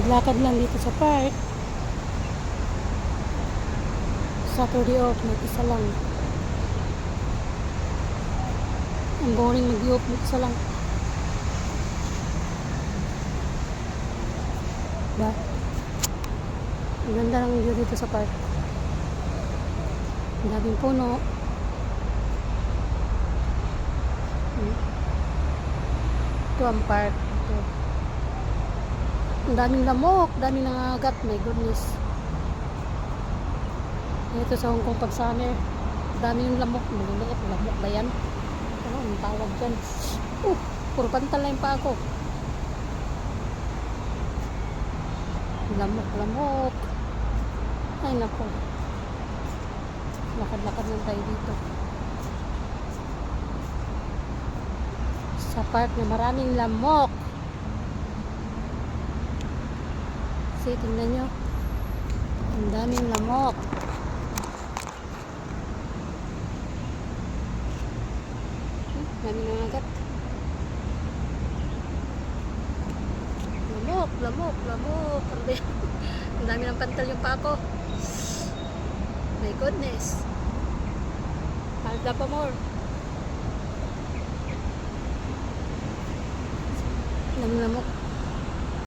Lakad lang dito sa park. Saturday off, mag-isa lang. Ang boring mag-off, mag-isa lang. Ba? Ang ganda ng view dito sa park. Ang daming puno. Ito ang park. Ito. Ang daming lamok, daming nangagat. My goodness. Ito sa Hong Kong pag summer. Daming lamok. Maliliit. Lamok ba yan? Ano ang tawag dyan? Puro pantal na yung pa ako. Lamok, lamok. Ay nako. Lakad-lakad lang tayo dito. Sa park na maraming lamok. Kasi tingnan nyo. Ang daming lamok. Daming nangagat. Lamok, lamok, lamok. Ang dami ng pantal yung pa ako. My goodness. Halda pa more. Ang daming lamok.